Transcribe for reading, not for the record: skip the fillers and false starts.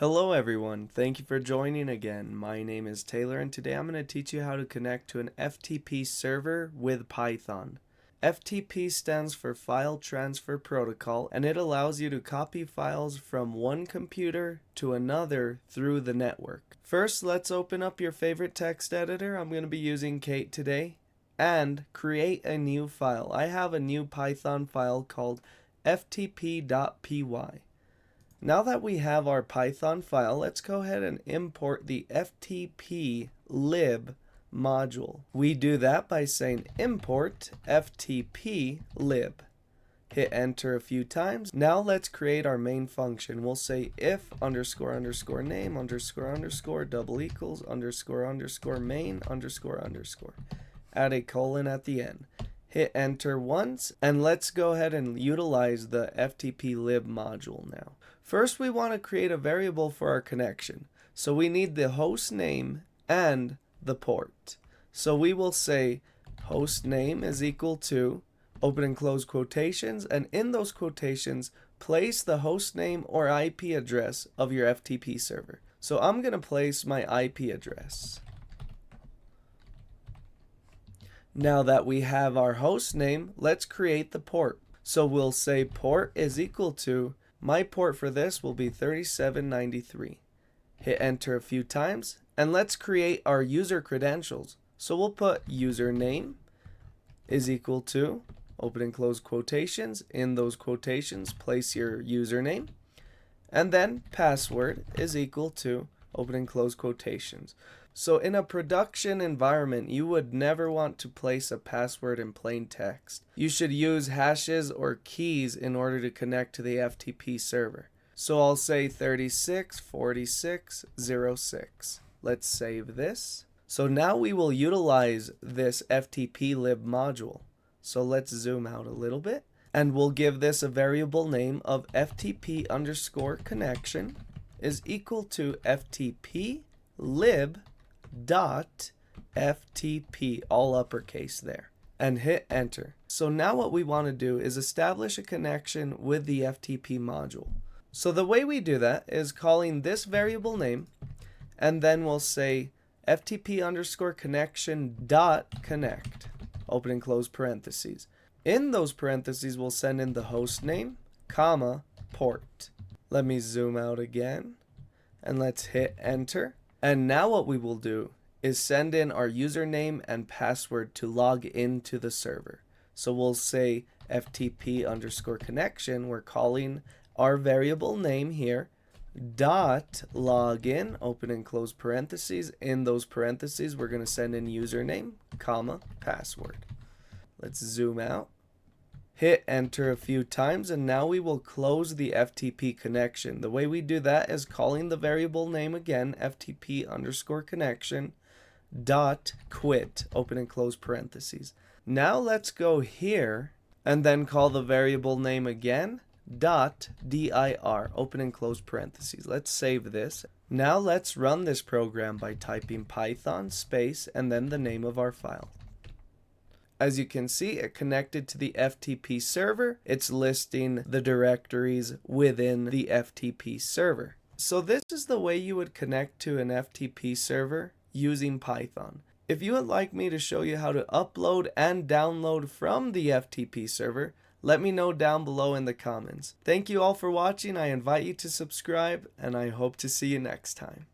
Hello everyone, thank you for joining again. My name is Taylor and today I'm going to teach you how to connect to an FTP server with Python. FTP stands for File Transfer Protocol and it allows you to copy files from one computer to another through the network. First, let's open up your favorite text editor. I'm going to be using Kate today and create a new file. I have a new Python file called ftp.py. Now that we have our Python file, let's go ahead and import the FTP lib module. We do that by saying import FTP lib. Hit enter a few times. Now let's create our main function. We'll say if underscore underscore name underscore underscore double equals underscore underscore main underscore underscore. Add a colon at the end. Hit enter once, and let's go ahead and utilize the FTP lib module now. First, we want to create a variable for our connection. So we need the host name and the port. So we will say host name is equal to, open and close quotations, and in those quotations, place the host name or IP address of your FTP server. So I'm going to place my IP address. Now that we have our host name, let's create the port. So we'll say port is equal to, my port for this will be 3793. Hit enter a few times, and let's create our user credentials. So we'll put username is equal to, open and close quotations, in those quotations place your username, and then password is equal to, open and close quotations. So in a production environment, you would never want to place a password in plain text. You should use hashes or keys in order to connect to the FTP server. So I'll say 364606. Let's save this. So now we will utilize this FTP lib module. So let's zoom out a little bit, and we'll give this a variable name of FTP underscore connection is equal to FTP lib dot FTP, all uppercase there, and hit enter. So now what we want to do is establish a connection with the FTP module. So the way we do that is calling this variable name, and then we'll say FTP underscore connection dot connect, open and close parentheses. In those parentheses, we'll send in the host name, comma, port. Let me zoom out again, and let's hit enter. And now what we will do is send in our username and password to log into the server. So we'll say FTP underscore connection, we're calling our variable name here, dot login, open and close parentheses. In those parentheses, we're going to send in username, comma, password. Let's zoom out. Hit enter a few times, and now we will close the FTP connection. The way we do that is calling the variable name again, FTP underscore connection dot quit, open and close parentheses. Now let's go here and then call the variable name again, dot dir, open and close parentheses. Let's save this. Now let's run this program by typing Python space and then the name of our file. As you can see, it connected to the FTP server. It's listing the directories within the FTP server. So this is the way you would connect to an FTP server using Python. If you would like me to show you how to upload and download from the FTP server, let me know down below in the comments. Thank you all for watching. I invite you to subscribe, and I hope to see you next time.